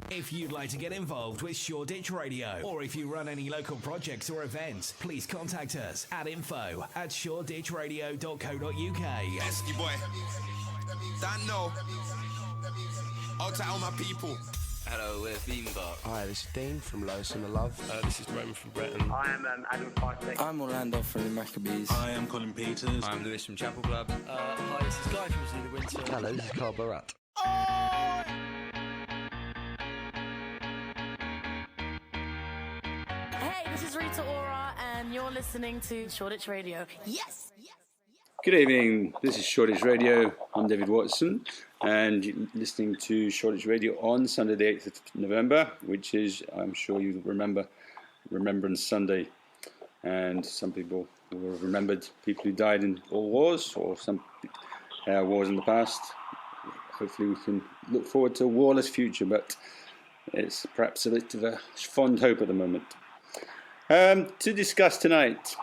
If you'd like to get involved with Shoreditch Radio, or if you run any local projects or events, please contact us at info@shoreditchradio.co.uk. Esky boy, that no. Out to all my people. Hello, we're Vimba. Hi, this is Dean from Lois and the Love. This is Roman from Breton. I am Adam Fartley. I'm Orlando from the Maccabees. I am Colin Peters. I'm Lewis from Chapel Club. Hi, this is Guy from Zulu Winter. Hello, this is Carl Barat. Hey, this is Rita Ora, and you're listening to Shoreditch Radio. Yes! Good evening, this is Shoreditch Radio. I'm David Watson, and you're listening to Shoreditch Radio on Sunday the 8th of November, which is, I'm sure you remember, Remembrance Sunday. And some people will have remembered people who died in all wars, or some wars in the past. Hopefully we can look forward to a warless future, but it's perhaps a bit of a fond hope at the moment. To discuss tonight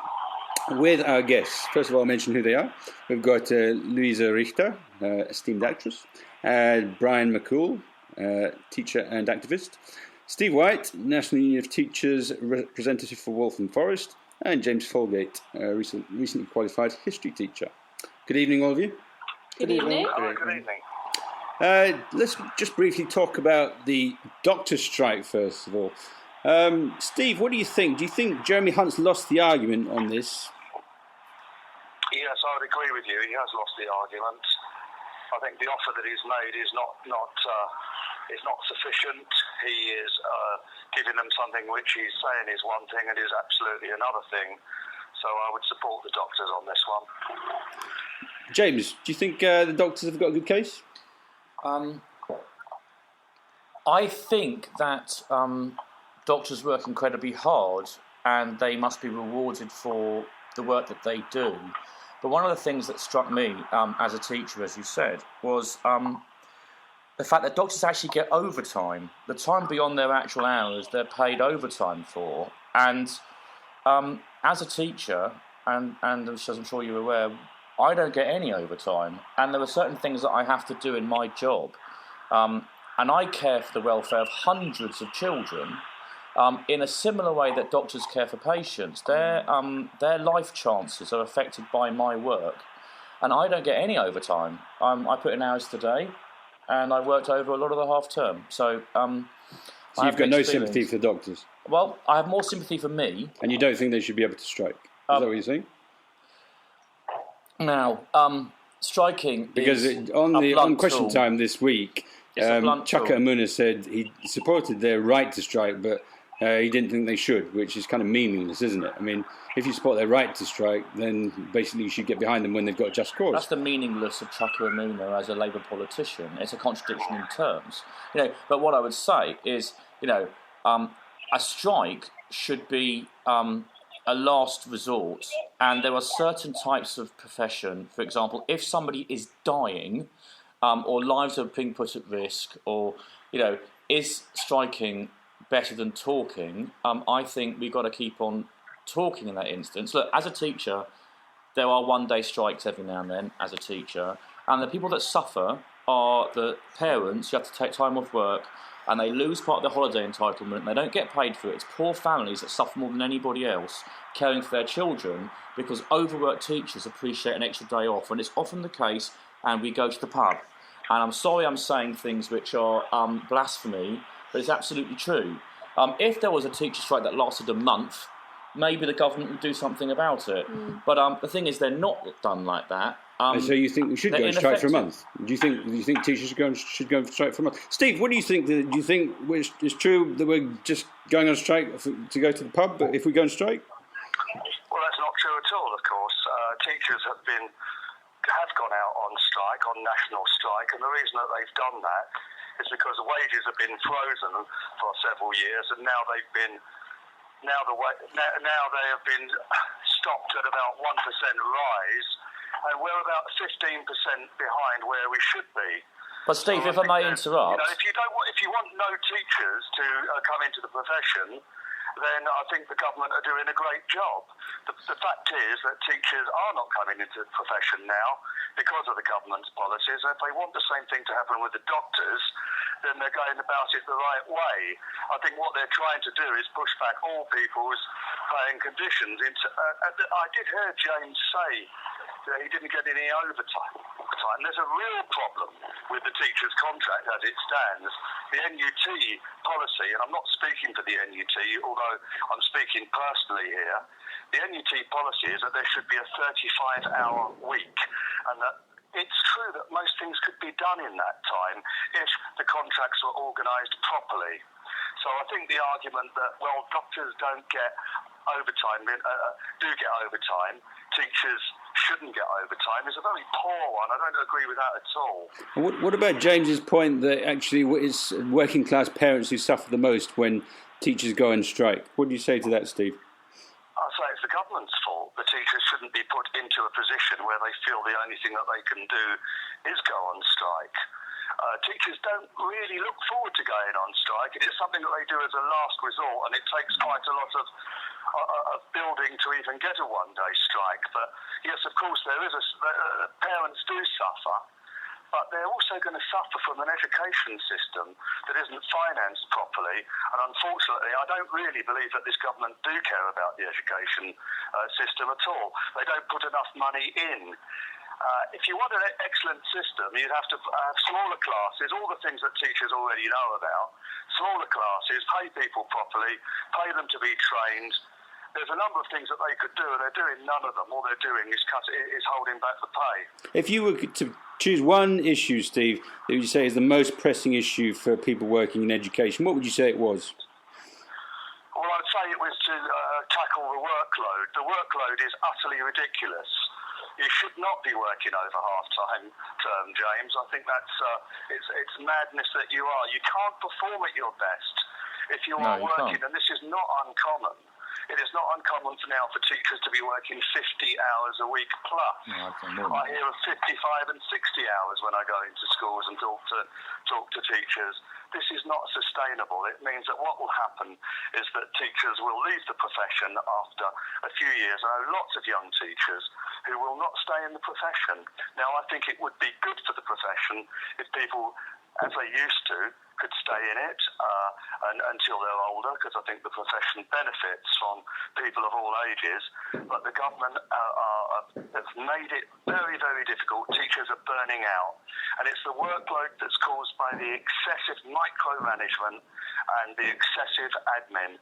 with our guests, first of all, I'll mention who they are. We've got Lujza Richter, esteemed actress, Brian McCool, teacher and activist, Steve White, National Union of Teachers representative for Waltham Forest, and James Folgate, recently qualified history teacher. Good evening, all of you. Good evening. Good evening. Let's just briefly talk about the doctor's strike, first of all. Steve, what do you think? Do you think Jeremy Hunt's lost the argument on this? Yes, I would agree with you. He has lost the argument. I think the offer that he's made is not sufficient. He is giving them something which he's saying is one thing and is absolutely another thing. So I would support the doctors on this one. James, do you think the doctors have got a good case? I think that doctors work incredibly hard and they must be rewarded for the work that they do. But one of the things that struck me as a teacher, as you said, was the fact that doctors actually get overtime. The time beyond their actual hours, they're paid overtime for. And as a teacher, and as I'm sure you're aware, I don't get any overtime. And there are certain things that I have to do in my job. And I care for the welfare of hundreds of children in a similar way that doctors care for patients. Their life chances are affected by my work. And I don't get any overtime. I put in hours today, and I worked over a lot of the half term. So you've got no sympathy for doctors? Well, I have more sympathy for me. And you don't think they should be able to strike? Is that what you're saying? Now, striking because is on Question Time this week, Chaka Amuna said he supported their right to strike, but he didn't think they should, which is kind of meaningless, isn't it? I mean, if you support their right to strike, then basically you should get behind them when they've got a just cause. That's the meaningless of Chaka Amuna as a Labour politician. It's a contradiction in terms, But what I would say is, a strike should be a last resort, and there are certain types of profession. For example, if somebody is dying, or lives are being put at risk, or is striking better than talking? I think we've got to keep on talking in that instance. Look, as a teacher, there are one-day strikes every now and then as a teacher, and the people that suffer are the parents who have to take time off work, and they lose part of their holiday entitlement, and they don't get paid for it. It's poor families that suffer more than anybody else caring for their children, because overworked teachers appreciate an extra day off, and it's often the case, and we go to the pub. And I'm sorry I'm saying things which are blasphemy, but it's absolutely true. If there was a teacher strike that lasted a month, maybe the government would do something about it. But the thing is, they're not done like that. So you think we should go on strike for a month? Do you think teachers should go on strike for a month? Steve, what do you think? Do you think it's true that we're just going on strike to go to the pub? But if we go on strike, well, that's not true at all. Of course, teachers have gone out on strike, on national strike, and the reason that they've done that is because the wages have been frozen for several years, and now they have been stopped at about 1% rise, and we're about 15% behind where we should be. But Steve, if I may interrupt, if you want no teachers to come into the profession, then I think the government are doing a great job. The fact is that teachers are not coming into the profession now because of the government's policies, and if they want the same thing to happen with the doctors, then they're going about it the right way. I think what they're trying to do is push back all people's paying conditions. I did hear James say that he didn't get any overtime. There's a real problem with the teacher's contract as it stands. The NUT policy, and I'm not speaking for the NUT, although I'm speaking personally here, the NUT policy is that there should be a 35-hour week, and that it's true that most things could be done in that time if the contracts were organised properly. So I think the argument that, well, doctors don't get overtime, do get overtime, teachers shouldn't get overtime, is a very poor one. I don't agree with that at all. What about James's point that actually it's working class parents who suffer the most when teachers go on strike? What do you say to that, Steve? I say it's the government's fault. The teachers shouldn't be put into a position where they feel the only thing that they can do is go on strike. Teachers don't really look forward to going on strike. It is something that they do as a last resort, and it takes quite a lot of building to even get a one-day strike. But yes, of course, parents do suffer, but they're also going to suffer from an education system that isn't financed properly. And unfortunately, I don't really believe that this government do care about the education system at all. They don't put enough money in. If you want an excellent system, you'd have to have smaller classes, all the things that teachers already know about, smaller classes, pay people properly, pay them to be trained. There's a number of things that they could do, and they're doing none of them. All they're doing is holding back the pay. If you were to choose one issue, Steve, that you say is the most pressing issue for people working in education, what would you say it was? Well, I'd say it was to tackle the workload. The workload is utterly ridiculous. You should not be working over half-time term, James. I think that's it's madness that you are. You can't perform at your best if you are working, and this is not uncommon. It is not uncommon now for teachers to be working 50 hours a week plus. I hear of 55 and 60 hours when I go into schools and talk to teachers. This is not sustainable. It means that what will happen is that teachers will leave the profession after a few years. I know lots of young teachers who will not stay in the profession. Now, I think it would be good for the profession if people, as they used to, could stay in it until they're older, because I think the profession benefits from people of all ages. But the government have made it very, very difficult. Teachers are burning out. And it's the workload that's caused by the excessive micromanagement and the excessive admin.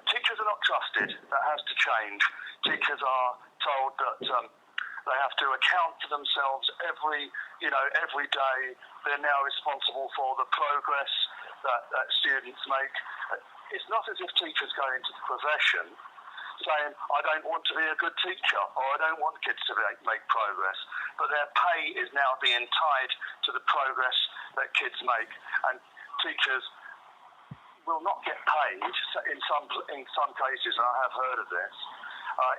Teachers are not trusted. That has to change. Teachers are told that they have to account for themselves every day. They're now responsible for the progress that students make. It's not as if teachers go into the profession saying, I don't want to be a good teacher, or I don't want kids to make progress. But their pay is now being tied to the progress that kids make. And teachers will not get paid in some cases, and I have heard of this,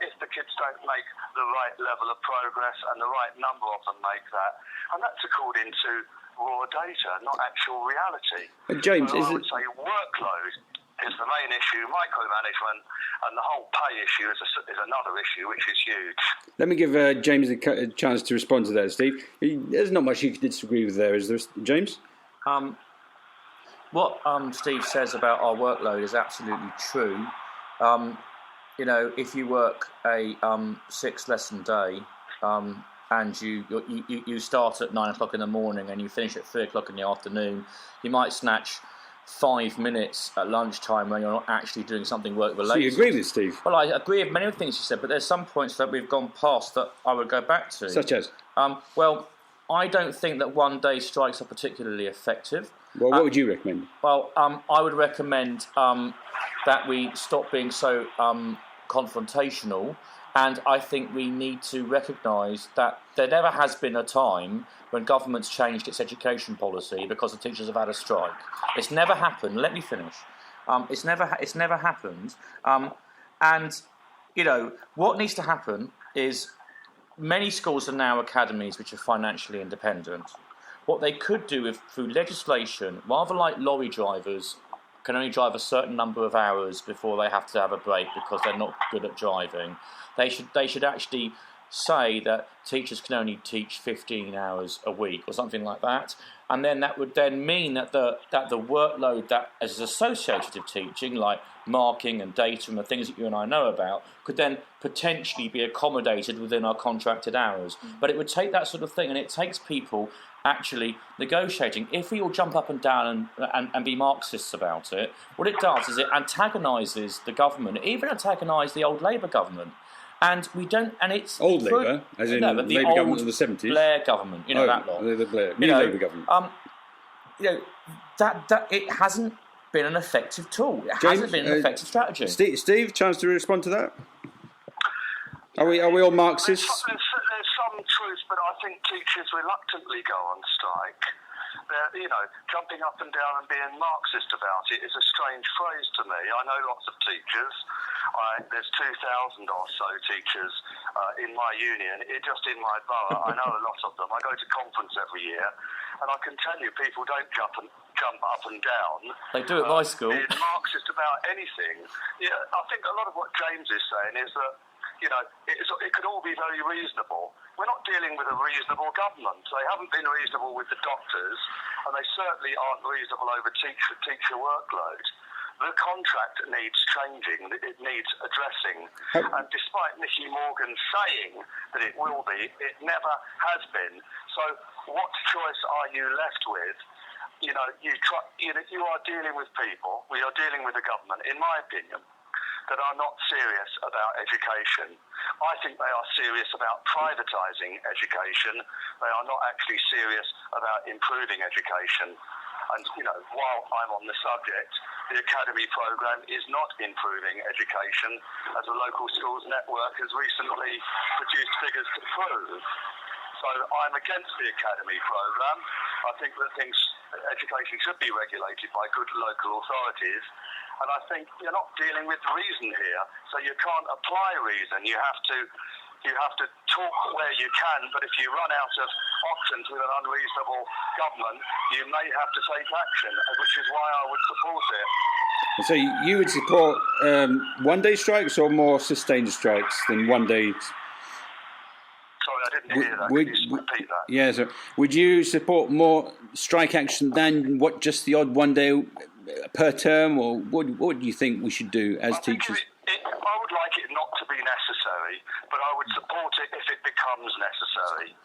if the kids don't make the right level of progress, and the right number of them make that. And that's according to raw data, not actual reality. James, I would say workload is the main issue, micromanagement, and the whole pay issue is another issue, which is huge. Let me give James a chance to respond to that, Steve. There's not much you could disagree with there, is there, James? What Steve says about our workload is absolutely true. If you work a 6-lesson day and you start at 9 o'clock in the morning and you finish at 3 o'clock in the afternoon, you might snatch 5 minutes at lunchtime when you're not actually doing something work-related. So you agree with Steve? Well, I agree with many of the things you said, but there's some points that we've gone past that I would go back to. Such as? Well, I don't think that one-day strikes are particularly effective. Well, what would you recommend? Well, I would recommend that we stop being so confrontational, and I think we need to recognise that there never has been a time when government's changed its education policy because the teachers have had a strike. It's never happened. Let me finish. It's never happened. And what needs to happen is many schools are now academies which are financially independent. What they could do through legislation, rather like lorry drivers can only drive a certain number of hours before they have to have a break because they're not good at driving. They should actually say that teachers can only teach 15 hours a week or something like that, and then that would then mean that the workload that is associated with teaching, like marking and data and the things that you and I know about, could then potentially be accommodated within our contracted hours. But it would take that sort of thing, and it takes people actually negotiating. If we all jump up and down and be Marxists about it, what it does is it antagonises the government, it even antagonises the old Labour government. And we don't, and it's old Labour, as in but the Labour old government of the 70s. Blair government, that lot. The Blair, new Labour government. That it hasn't been an effective tool. It hasn't been an effective strategy. Steve, chance to respond to that? Are we all Marxists? There's some truth, but I think teachers reluctantly go on strike. Jumping up and down and being Marxist about it is a strange phrase to me. I know lots of teachers. There's 2,000 or so teachers in my union, just in my borough. I know a lot of them. I go to conference every year, and I can tell you people don't jump up and down. They do at my school. Being Marxist about anything. Yeah, I think a lot of what James is saying is that it could all be very reasonable. We're not dealing with a reasonable government. They haven't been reasonable with the doctors, and they certainly aren't reasonable over teacher workload. The contract needs changing. It needs addressing. And despite Nicky Morgan saying that it will be, it never has been. So what choice are you left with? You are dealing with people. We are dealing with a government, in my opinion, that are not serious about education. I think they are serious about privatising education. They are not actually serious about improving education. And, while I'm on the subject, the Academy programme is not improving education, as the Local Schools Network has recently produced figures to prove. So I'm against the Academy programme. I think that education should be regulated by good local authorities. And I think you're not dealing with reason here, so you can't apply reason. You have to talk where you can, but if you run out of options with an unreasonable government, you may have to take action, which is why I would support it. So you would support one-day strikes or more sustained strikes than one-day? Sorry, I didn't hear that. Could you repeat that? Yeah, so would you support more strike action than just the odd one day per term, or what do you think we should do as teachers? I would like it not to be necessary, but I would support it if it becomes necessary.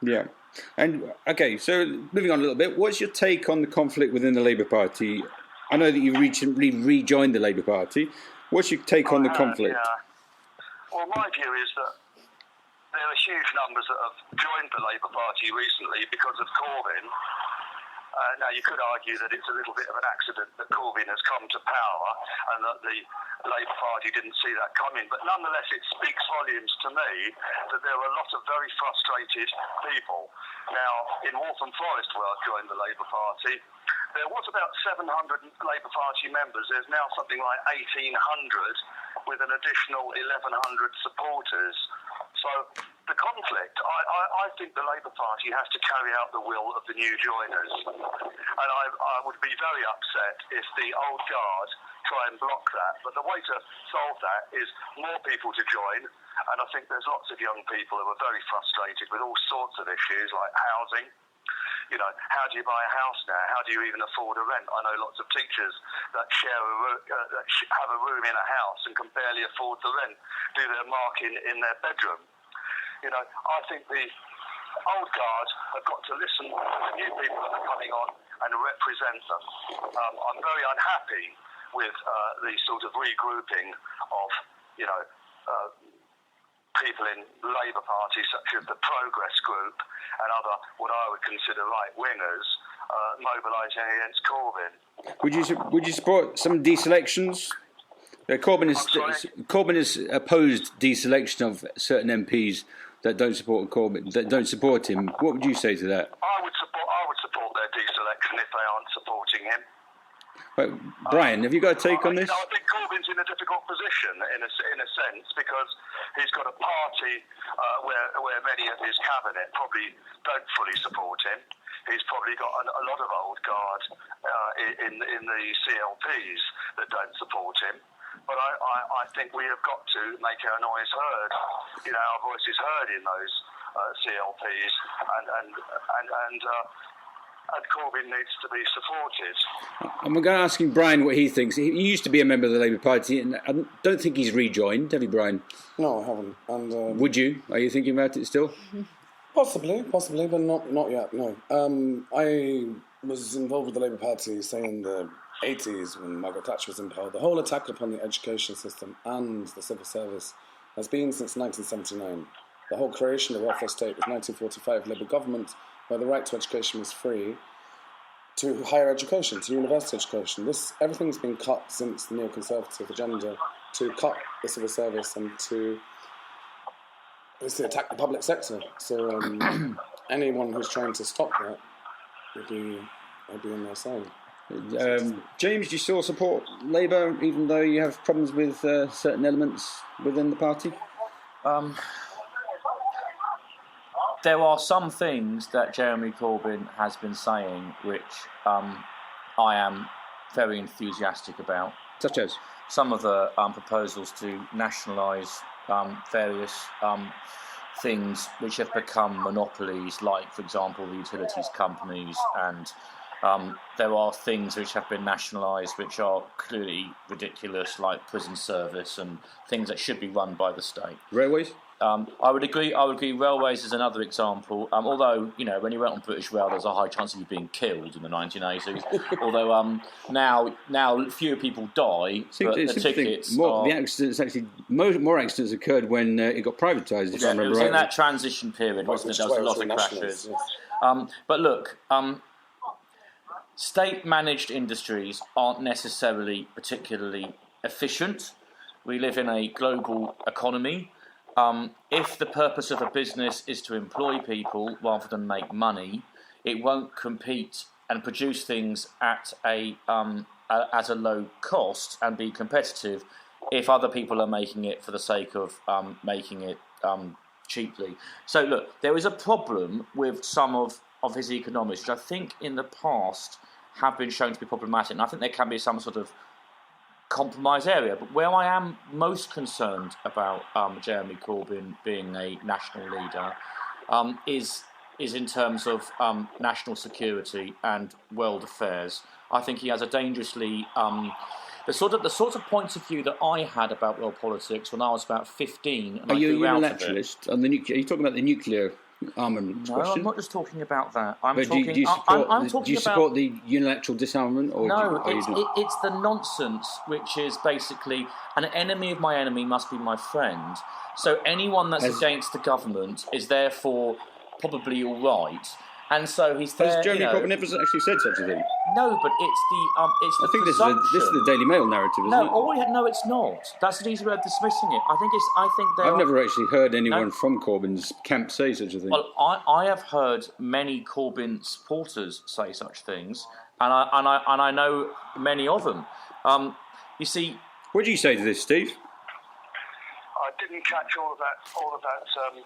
Yeah. And, okay, so moving on a little bit, what's your take on the conflict within the Labour Party? I know that you've recently rejoined the Labour Party. What's your take on the conflict? Yeah. Well, my view is that there are huge numbers that have joined the Labour Party recently because of Corbyn. Now, you could argue that it's a little bit of an accident that Corbyn has come to power and that the Labour Party didn't see that coming. But nonetheless, it speaks volumes to me that there are a lot of very frustrated people. Now, in Waltham Forest, where I joined the Labour Party, there was about 700 Labour Party members. There's now something like 1,800 with an additional 1,100 supporters. So the conflict, I think the Labour Party has to carry out the will of the new joiners. And I would be very upset if the old guard try and block that. But the way to solve that is more people to join. And I think there's lots of young people who are very frustrated with all sorts of issues like housing. How do you buy a house now? How do you even afford a rent? I know lots of teachers that have a room in a house and can barely afford the rent, do their marking in their bedroom. I think the old guard have got to listen to the new people that are coming on and represent them. I'm very unhappy with the sort of regrouping of, people in Labour Party, such as the Progress Group and other, what I would consider right-wingers, mobilising against Corbyn. Would you support some deselections? Corbyn has opposed deselection of certain MPs that don't support Corbyn, that don't support him. What would you say to that? I would support their deselection if they aren't supporting him. But Brian, have you got a take on this? I think Corbyn's in a difficult position in a sense because he's got a party where many of his cabinet probably don't fully support him. he's probably got a lot of old guard in the CLPs that don't support him. But I think we have got to make our noise heard, our voices heard in those CLPs, and Corbyn needs to be supported. I'm going to ask Brian what he thinks. He used to be a member of the Labour Party, and I don't think he's rejoined. Have you, Brian? No, I haven't. And would you? Are you thinking about it still? Possibly, but not yet. No. I was involved with the Labour Party, say in the 80s when Margaret Thatcher was in power. The whole attack upon the education system and the civil service has been since 1979. The whole creation of the welfare state was 1945 Labour government, where the right to education was free, to higher education, to university education. Everything's been cut since the neoconservative agenda to cut the civil service and to attack the public sector. So anyone who's trying to stop that would be on their side. James, do you still support Labour, even though you have problems with certain elements within the party? There are some things that Jeremy Corbyn has been saying which I am very enthusiastic about. Such as? Some of the proposals to nationalise various things which have become monopolies, like, for example, the utilities companies, and there are things which have been nationalised which are clearly ridiculous, like prison service and things that should be run by the state. Railways? I would agree. Railways is another example. Although, when you went on British Rail, there's a high chance of you being killed in the 1980s. Although now fewer people die, but the tickets the accidents actually more accidents occurred when it got privatised. If I remember it was right. in that transition period, wasn't it? There was a lot of crashes. Yes. But look, state-managed industries aren't necessarily particularly efficient. We live in a global economy. If the purpose of a business is to employ people rather than make money, it won't compete and produce things at a low cost and be competitive if other people are making it for the sake of making it cheaply. So look, there is a problem with some of his economics, which I think in the past have been shown to be problematic, and I think there can be some sort of compromise area. But where I am most concerned about Jeremy Corbyn being a national leader is in terms of national security and world affairs. I think he has a dangerously the sort of points of view that I had about world politics when I was about 15. And Are you a unilateralist on the nuclear? Are you talking about the nuclear armament question? No, I'm not just talking about that. Do you support the unilateral disarmament? Or no, it's the nonsense, which is basically an enemy of my enemy must be my friend. So anyone that's against the government is therefore probably all right. And so he's there. Has Jeremy Corbyn never actually said such a thing? No, but it's the I think this is the Daily Mail narrative, isn't it? No, it's not. That's an easy way of dismissing it. I've never actually heard anyone from Corbyn's camp say such a thing. Well, I have heard many Corbyn supporters say such things, and I know many of them. You see, what do you say to this, Steve? I didn't catch all of that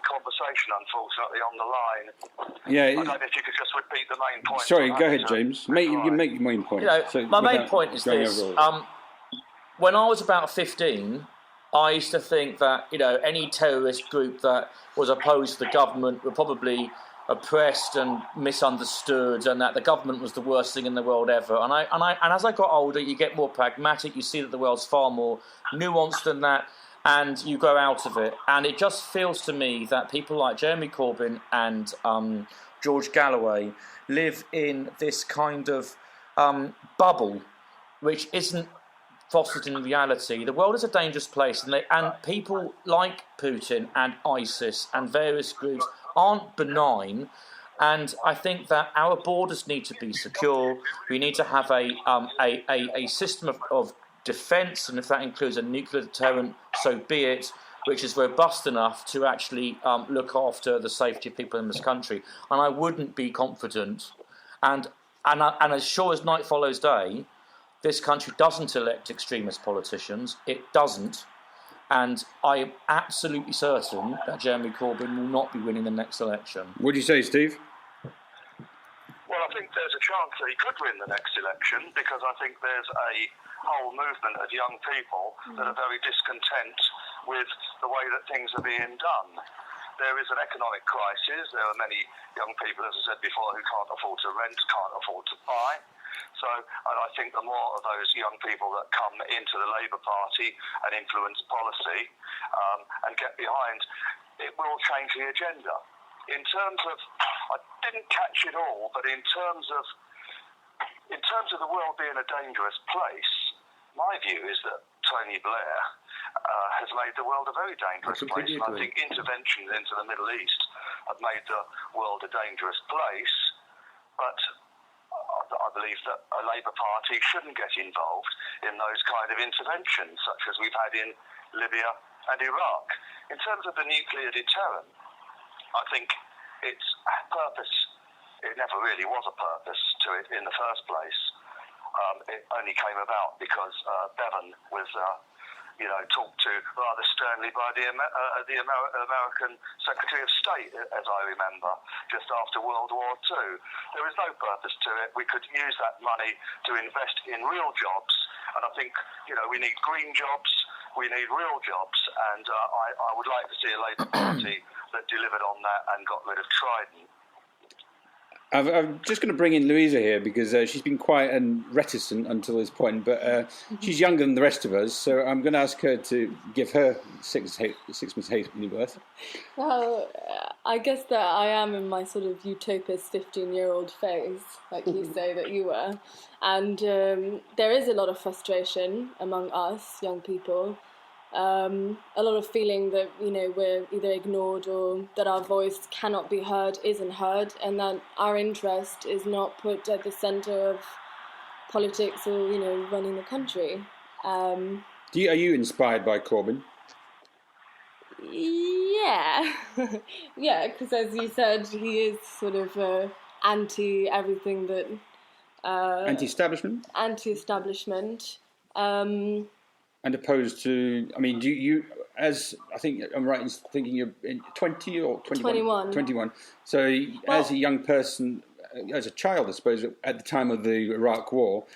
conversation, unfortunately, on the line. Yeah. I don't know if you could just repeat the main point. Sorry, go ahead, James. You make your main point. My main point is this. When I was about 15, I used to think that any terrorist group that was opposed to the government were probably oppressed and misunderstood, and that the government was the worst thing in the world ever. And as I got older, you get more pragmatic. You see that the world's far more nuanced than that. And you grow out of it. And it just feels to me that people like Jeremy Corbyn and George Galloway live in this kind of bubble which isn't fostered in reality. The world is a dangerous place, and people like Putin and ISIS and various groups aren't benign. And I think that our borders need to be secure. We need to have a system of defence, and if that includes a nuclear deterrent, so be it, which is robust enough to actually look after the safety of people in this country. And I wouldn't be confident, and as sure as night follows day, this country doesn't elect extremist politicians. It doesn't. And I am absolutely certain that Jeremy Corbyn will not be winning the next election. What do you say, Steve? Well, chance that he could win the next election, because I think there's a whole movement of young people that are very discontent with the way that things are being done. There is an economic crisis. There are many young people, as I said before, who can't afford to rent, can't afford to buy. So, and I think the more of those young people that come into the Labour Party and influence policy and get behind, it will change the agenda. In terms of, I didn't catch it all, but in terms of the world being a dangerous place, my view is that Tony Blair has made the world a very dangerous place. And I think interventions into the Middle East have made the world a dangerous place. But I believe that a Labour Party shouldn't get involved in those kind of interventions, such as we've had in Libya and Iraq. In terms of the nuclear deterrent, I think its purpose, it never really was a purpose to it in the first place. It only came about because Bevan was, talked to rather sternly by the American Secretary of State, as I remember, just after World War II. There is no purpose to it. We could use that money to invest in real jobs, and I think, we need green jobs, we need real jobs, and I would like to see a Labour Party that delivered on that and got rid of Trident. I'm just going to bring in Louisa here because she's been quite reticent until this point, but she's younger than the rest of us, so I'm going to ask her to give her six-month halfpenny worth. Well, I guess that I am in my sort of utopist 15-year-old phase, like you say that you were, and there is a lot of frustration among us young people. A lot of feeling that we're either ignored or that our voice cannot be heard, isn't heard, and that our interest is not put at the centre of politics or running the country. Are you inspired by Corbyn? Yeah, yeah, because as you said, he is sort of anti everything that anti-establishment. Anti-establishment. And opposed to, do you, as I think I'm right in thinking you're 20 or 21? 21. So as a young person, as a child, I suppose, at the time of the Iraq War,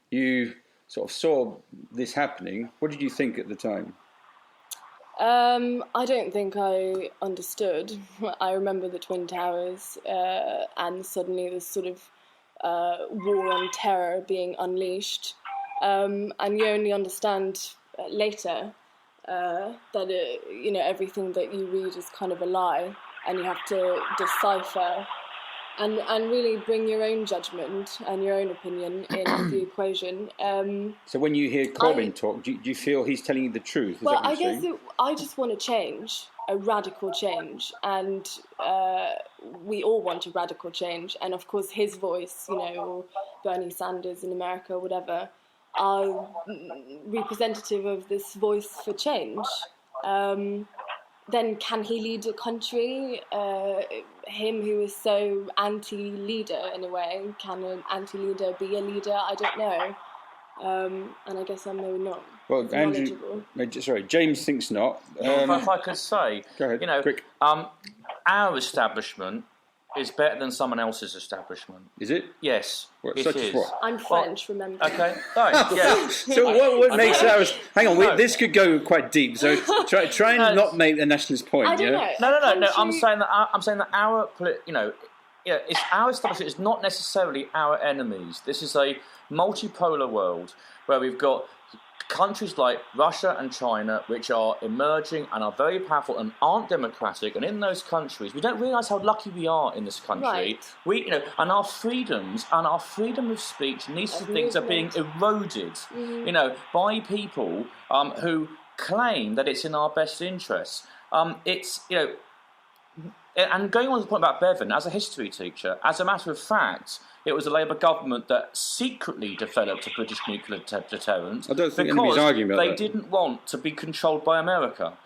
you sort of saw this happening. What did you think at the time? I don't think I understood. I remember the Twin Towers and suddenly this sort of war on terror being unleashed. And you only understand later that everything that you read is kind of a lie, and you have to decipher and really bring your own judgment and your own opinion in the equation. So when you hear Corbyn talk, do you feel he's telling you the truth? Is I guess I just want to change, a radical change, and we all want a radical change, and of course his voice, or Bernie Sanders in America, whatever, are representative of this voice for change. Then can he lead a country? Him who is so anti-leader in a way, can an anti-leader be a leader? I don't know. And I guess I'm maybe not. Well, Andrew, James thinks not. If I could say, go ahead, quick. Our establishment is better than someone else's establishment. Is it? Yes, it is. What? I'm French, remember. Okay, right, yeah. So what makes ours... Hang on, this could go quite deep, so try and not make a nationalist point. I don't know. No. I'm saying that our... it's our establishment is not necessarily our enemies. This is a multipolar world where we've got countries like Russia and China, which are emerging and are very powerful and aren't democratic, and in those countries, we don't realise how lucky we are in this country. Right. We, and our freedoms and our freedom of speech and these things are being eroded, by people who claim that it's in our best interests. And going on to the point about Bevan, as a history teacher, as a matter of fact, it was the Labour government that secretly developed a British nuclear deterrent. I don't think anybody's arguing about that. They didn't want to be controlled by America,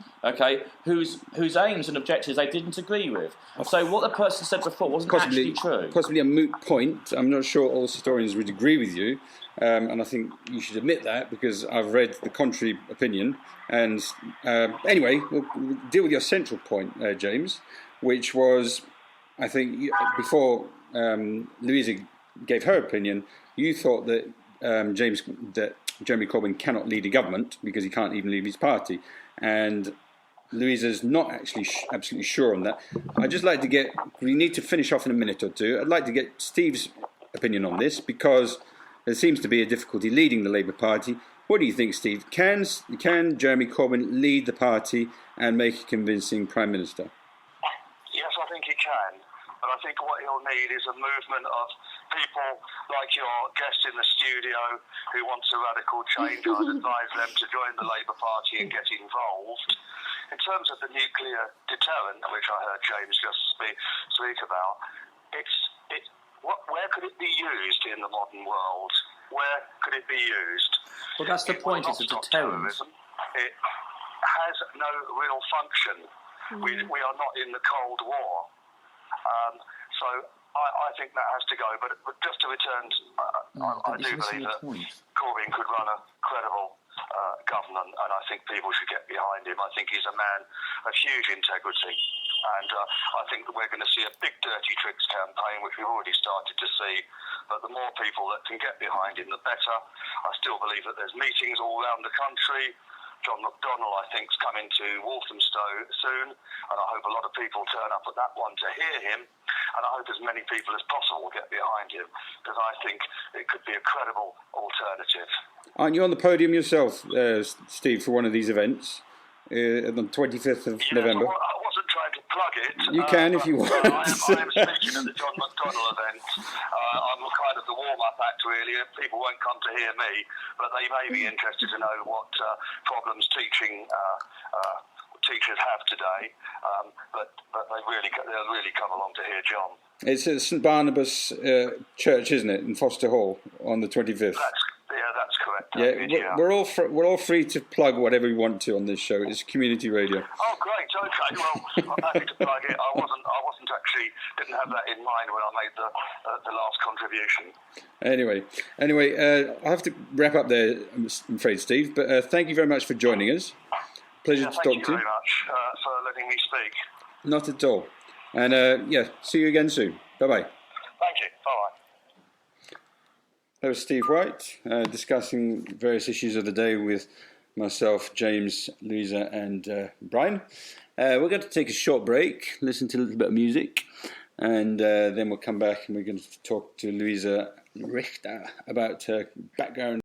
whose aims and objectives they didn't agree with. So what the person said before wasn't actually true. Possibly a moot point. I'm not sure all historians would agree with you, and I think you should admit that because I've read the contrary opinion. And anyway, we'll deal with your central point, James, which was, I think, before Louisa gave her opinion, you thought that Jeremy Corbyn cannot lead a government because he can't even lead his party, and Louisa's not actually absolutely sure on that. I'd just like to we need to finish off in a minute or two. I'd like to get Steve's opinion on this, because there seems to be a difficulty leading the Labour Party. What do you think, Steve? Can Jeremy Corbyn lead the party and make a convincing Prime Minister? Yes, I think he can. But I think what he'll need is a movement of people like your guest in the studio who wants a radical change. I'd advise them to join the Labour Party and get involved. In terms of the nuclear deterrent, which I heard James just speak about, where could it be used in the modern world? Where could it be used? Well, that's the point, it's a deterrent. It has no real function. We are not in the Cold War. So I think that has to go. But just to return, I do believe that Corbyn could run a credible government, and I think people should get behind him. I think he's a man of huge integrity. And I think that we're going to see a big dirty tricks campaign, which we've already started to see. But the more people that can get behind him, the better. I still believe that there's meetings all around the country. John McDonnell, I think, is coming to Walthamstow soon, and I hope a lot of people turn up at that one to hear him, and I hope as many people as possible get behind him, because I think it could be a credible alternative. Aren't you on the podium yourself, Steve, for one of these events on the 25th of November? I wasn't trying to plug it. You can if you want. I am speaking at the John McDonnell event. I'm kind of the warm-up act, really. People won't come to hear me, but they may be interested to know what problems teachers have today. But they'll really come along to hear John. It's at St Barnabas Church, isn't it, in Foster Hall on the 25th? That's correct. Yeah, we're all free to plug whatever we want to on this show. It's community radio. Oh, great. Okay. Well, I'm happy to plug it. I wasn't actually didn't have that in mind when I made the last contribution. Anyway, I have to wrap up there, I'm afraid, Steve. But thank you very much for joining us. Pleasure to talk to you. Thank you very much for letting me speak. Not at all. And see you again soon. Bye-bye. Thank you. Bye-bye. That was Steve White discussing various issues of the day with myself, James, Louisa and Brian. We're going to take a short break, listen to a little bit of music, and then we'll come back and we're going to talk to Lujza Richter about her background.